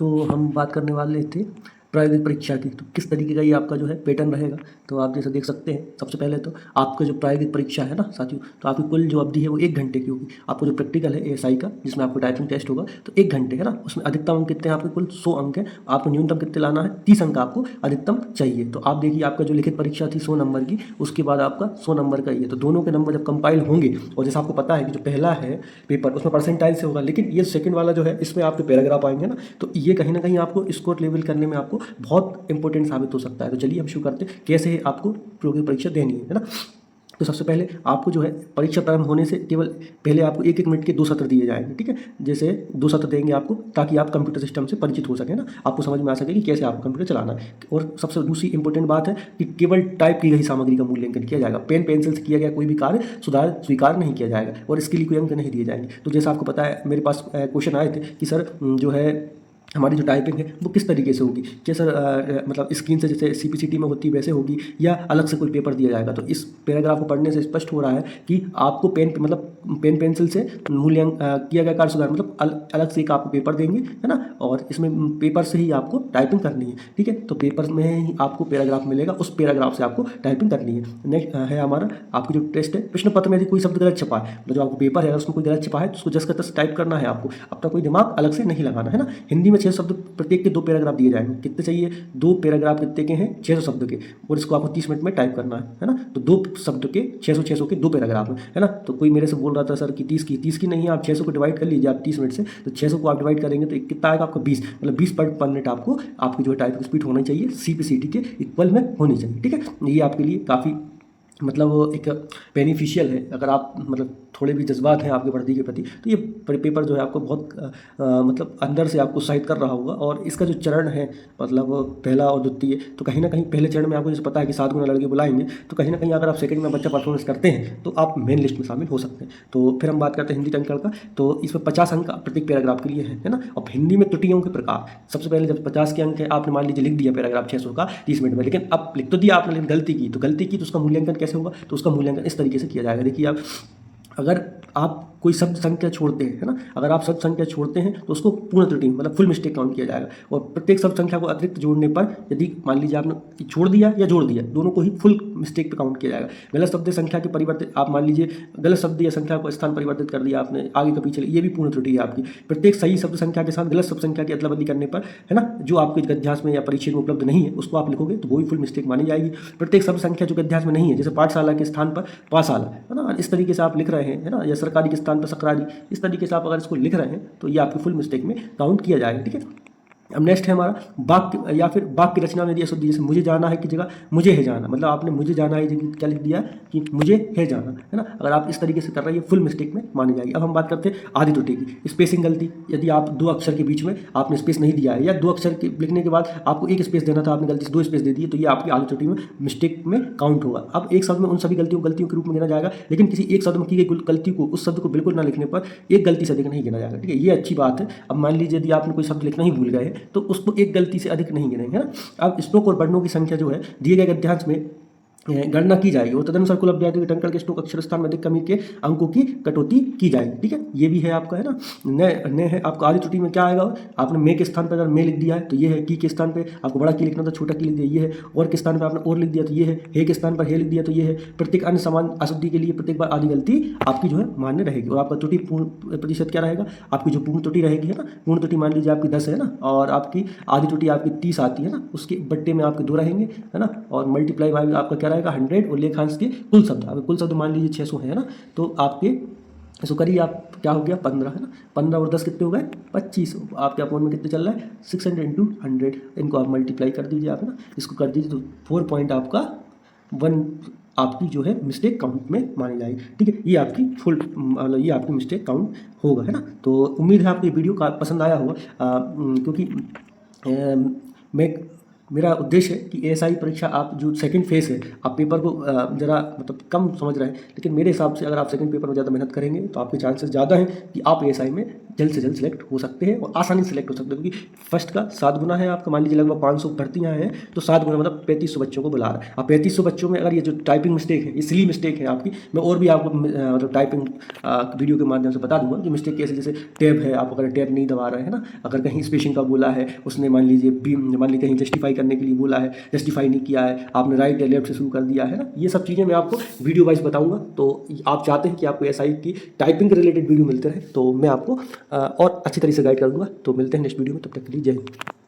तो हम बात करने वाले थे प्रायोगिक परीक्षा की। तो किस तरीके का ये आपका जो है पैटर्न रहेगा, तो आप जैसे देख सकते हैं। सबसे पहले तो आपका जो प्रायोगिक परीक्षा है ना साथियों, तो आपकी कुल जो अवधि है वो 1 घंटे की होगी। आपको जो प्रैक्टिकल है एएसआई का, जिसमें आपको टाइपिंग टेस्ट होगा, तो 1 घंटे है ना। उसमें अधिकतम अंक कितने हैं आपके? कुल 100 अंक है। आपको न्यूनतम कितने लाना है? 30 अंक आपको अधिकतम चाहिए। तो आप देखिए, आपका जो लिखित परीक्षा थी 100 नंबर की, उसके बाद आपका 100 नंबर का ही है। तो दोनों के नंबर जब कंपाइल होंगे, और जैसे आपको पता है कि जो पहला है पेपर उसमें परसेंटाइल से होगा, लेकिन ये सेकंड वाला जो है इसमें आपके पैराग्राफ आएंगे ना, तो ये कहीं ना कहीं आपको स्कोर लेवल करने में आपको बहुत इंपॉर्टेंट साबित हो सकता है। तो चलिए हम शुरू करते हैं कैसे आपको प्रायोगिक परीक्षा देनी है ना। तो सबसे पहले आपको जो है परीक्षा प्रारंभ होने से केवल पहले आपको 1-1 मिनट के 2 सत्र दिए जाएंगे, ठीक है। जैसे 2 सत्र देंगे आपको, ताकि आप कंप्यूटर सिस्टम से परिचित हो सकें ना, आपको समझ में आ सके कि कैसे आपको कंप्यूटर चलाना है। और सबसे दूसरी इंपॉर्टेंट बात है कि केवल टाइप की गई सामग्री का मूल्यांकन किया जाएगा। पेन पेंसिल से किया गया कोई भी कार्य सुधार स्वीकार नहीं किया जाएगा, और इसके लिए कोई अंक नहीं दिए जाएंगे। तो जैसा आपको पता है, मेरे पास क्वेश्चन आए थे कि सर जो है हमारी जो टाइपिंग है वो किस तरीके से होगी, क्या सर मतलब स्क्रीन से जैसे सीपीसीटी में होती है वैसे होगी, या अलग से कोई पेपर दिया जाएगा। तो इस पैराग्राफ को पढ़ने से स्पष्ट हो रहा है कि आपको पेन पेंसिल से किया गया कार्य सुधार मतलब अलग से एक आपको पेपर देंगे, है ना। और इसमें पेपर से ही आपको टाइपिंग करनी है, ठीक है। तो पेपर में ही आपको पैराग्राफ मिलेगा, उस पैराग्राफ से आपको टाइपिंग करनी है। नेक्स्ट है हमारा आपकी जो टेस्ट है, प्रश्न पत्र में यदि कोई शब्द गलत छपा है, मतलब जो आपको पेपर है उसमें कोई गलत छपा है, तो उसको जस्ट का तस्ट टाइप करना है आपको, अपना कोई दिमाग अलग से नहीं लगाना है ना। हिंदी में 6 शब्द प्रत्येक के 2 पैराग्राफ दिए जाएंगे। कितने चाहिए? 2 पैराग्राफ कितने के हैं? 600 शब्द के, और इसको आपको 30 मिनट में टाइप करना है ना। तो 2 शब्द के 600 के 2 पैराग्राफ है ना। तो कोई मेरे से बोल रहा था सर कि 30 की नहीं है, आप 600 को डिवाइड कर लीजिए आप 30 मिनट से। तो 600 को आप डिवाइड करेंगे तो कितना आएगा आपका? 20, मतलब 20 पर मिनट आपको आपकी जो है टाइपिंग स्पीड होनी चाहिए सीपीसीटी के इक्वल में होनी चाहिए, ठीक है। ये आपके लिए काफ़ी मतलब एक बेनिफिशियल है। अगर आप मतलब थोड़े भी जज्बात हैं आपके वर्दी के प्रति, तो ये पेपर जो है आपको बहुत मतलब अंदर से आपको उत्साहित कर रहा होगा। और इसका जो चरण है, मतलब पहला और द्वितीय, तो कहीं ना कहीं पहले चरण में आपको जैसे पता है कि 7 गुना लड़के बुलाएंगे, तो कहीं ना कहीं अगर आप सेकंड में बच्चा परफॉर्मेंस करते हैं तो आप मेन लिस्ट में शामिल हो सकते हैं। तो फिर हम बात करते हैं हिंदी टंकण का। तो इसमें 50 अंक प्रत्येक पैराग्राफ के लिए है ना। और हिंदी में त्रुटियों के प्रकार, सबसे पहले जब 50 के अंक है, आपने मान लीजिए लिख दिया पैराग्राफ 600 का 30 मिनट में, लेकिन अब लिख तो दिया आपने, लेकिन गलती की तो उसका मूल्यांकन कैसे होगा? तो उसका मूल्यांकन इस तरीके से किया जाएगा। देखिए, आप अगर आप कोई शब्द संख्या छोड़ते हैं, है ना, अगर आप शब्द संख्या छोड़ते हैं तो उसको पूर्ण त्रुटि मतलब फुल मिस्टेक काउंट किया जाएगा। और प्रत्येक शब्द संख्या को अतिरिक्त जोड़ने पर यदि मान लीजिए आपने छोड़ दिया या जोड़ दिया, दोनों को ही फुल मिस्टेक पे काउंट किया जाएगा। गलत शब्द संख्या के परिवर्तित, आप मान लीजिए गलत शब्द या संख्या को स्थान परिवर्तित कर दिया आपने आगे का पीछे, ये भी पूर्ण त्रुटि है आपकी। प्रत्येक सही शब्द संख्या के साथ गलत शब्द संख्या की अदला बदली करने पर, है ना, जो आपके गद्यांश में या परीक्षा में उपलब्ध नहीं है उसको आप लिखोगे तो वो भी फुल मिस्टेक मानी जाएगी। प्रत्येक शब्द संख्या जो गद्यांश में नहीं है, जैसे पाठशाला के स्थान पर पाठशाला, है ना, इस तरीके से आप लिख रहे हैं, है ना, या सरकारी के स्थान पर सकरारी, इस तरीके से आप अगर इसको लिख रहे हैं तो ये आपकी फुल मिस्टेक में काउंट किया जाएगा, ठीक है। अब नेक्स्ट है हमारा वाक्य या फिर वाक्य की रचना में यदि शब्द जैसे मुझे जाना है की जगह मुझे है जाना, मतलब आपने मुझे जाना है जगह क्या लिख दिया कि मुझे है जाना, है ना। अगर आप इस तरीके से कर रहे हैं फुल मिस्टेक में मानी जाएगी। अब हम बात करते हैं आधी त्रुटि की, स्पेसिंग गलती। यदि आप 2 अक्षर के बीच में आपने स्पेस नहीं दिया है, या 2 अक्षर के लिखने के बाद आपको 1 स्पेस देना था, आपने गलती से 2 स्पेस दे दिए, तो ये आपकी आधी त्रुटि में मिस्टेक में काउंट होगा। अब एक शब्द में उन सभी गलतियों के रूप में गिना जाएगा, लेकिन किसी एक शब्द में की गई गलती को, उस शब्द को बिल्कुल ना लिखने पर एक गलती से अधिक नहीं गिना जाएगा, ठीक है। ये अच्छी बात है। अब मान लीजिए यदि आपने कोई शब्द लिखना ही भूल गए तो उसको एक गलती से अधिक नहीं गिनेंगे, है ना। अब स्ट्रोक और वर्णों की संख्या जो है दिए गए गद्यांश में गणना की जाएगी, और तदनुसार कुल अभ्यार्थी के टंकण के स्ट्रोक अक्षर स्थान में अधिक कमी के अंकों की कटौती की जाएगी, ठीक है। ये भी है आपका, है ना। नए है आपको आधी त्रुटि में क्या आएगा? आपने मे के स्थान पर अगर मे लिख दिया है तो ये है, की के स्थान पे आपको बड़ा की लिखना था, छोटा की लिख दिया ये है, और के स्थान पर आपने और लिख दिया तो ये है, हे के स्थान पर हे लिख दिया तो ये है। प्रत्येक अन्य समान अशुद्धि के लिए प्रत्येक बार आधी गलती आपकी जो है मान्य रहेगी। और आपका त्रुटि पूर्ण प्रतिशत क्या रहेगा? आपकी जो पूर्ण त्रुटि रहेगी, है ना, पूर्ण त्रुटि मान लीजिए आपकी 10 है ना, और आपकी आधी त्रुटि आपकी 30 आती है ना, उसके बट्टे में आपके 2 रहेंगे, है ना, और मल्टीप्लाई बाय आपका क्या रहेगा 100, और लेखांश के कुल शब्द, अगर कुल शब्द मान लीजिए 600 है ना, तो आपके इसको करिए आप, क्या हो गया 15, है ना, 15 और 10 कितने हो गए 25। आपके अकाउंट में कितने चल रहा है 600 × 100, इनको आप मल्टीप्लाई कर दीजिए आप, है ना, इसको कर दीजिए तो 4 पॉइंट आपका 1 आपकी जो है मिस्टेक काउंट में मानी जाएगी, ठीक है। ये आपकी फुल मतलब ये आपकी मिस्टेक काउंट होगा, है ना। तो उम्मीद है आपको ये वीडियो का पसंद आया होगा, क्योंकि मैं मेरा उद्देश्य है कि एएसआई परीक्षा आप जो सेकंड फेज है, आप पेपर को ज़रा मतलब कम समझ रहे हैं, लेकिन मेरे हिसाब से अगर आप सेकंड पेपर में ज़्यादा मेहनत करेंगे तो आपके चांसेस ज़्यादा हैं कि आप एएसआई में जल्द से जल्द सिलेक्ट हो सकते हैं और आसानी से सिलेक्ट हो सकते हैं, क्योंकि फर्स्ट का 7 गुना है आपका। मान लीजिए लगभग 500 भर्तियाँ हैं तो 7 गुना मतलब 3500 बच्चों को बुला रहा है। अब 3500 बच्चों में अगर ये जो टाइपिंग मिस्टेक है, ये सिली मिस्टेक है आपकी, मैं और भी आपको मतलब टाइपिंग वीडियो के माध्यम से बता दूंगा कि मिस्टेक कैसे, जैसे टैब है, आप अगर टैब नहीं दबा रहे हैं ना, अगर कहीं स्पेसिंग का बोला है उसने, मान लीजिए मान लीजिए कहीं जस्टिफाई करने के लिए बोला है, जस्टिफाई नहीं किया है, आपने राइट या लेफ्ट से शुरू कर दिया है ना, ये सब चीज़ें मैं आपको वीडियो वाइज बताऊंगा। तो आप चाहते हैं कि आपको एसआई की टाइपिंग के रिलेटेड वीडियो मिलते रहे तो मैं आपको और अच्छी तरीके से गाइड कर दूंगा। तो मिलते हैं नेक्स्ट वीडियो में, तब तक के लिए जय हिंद।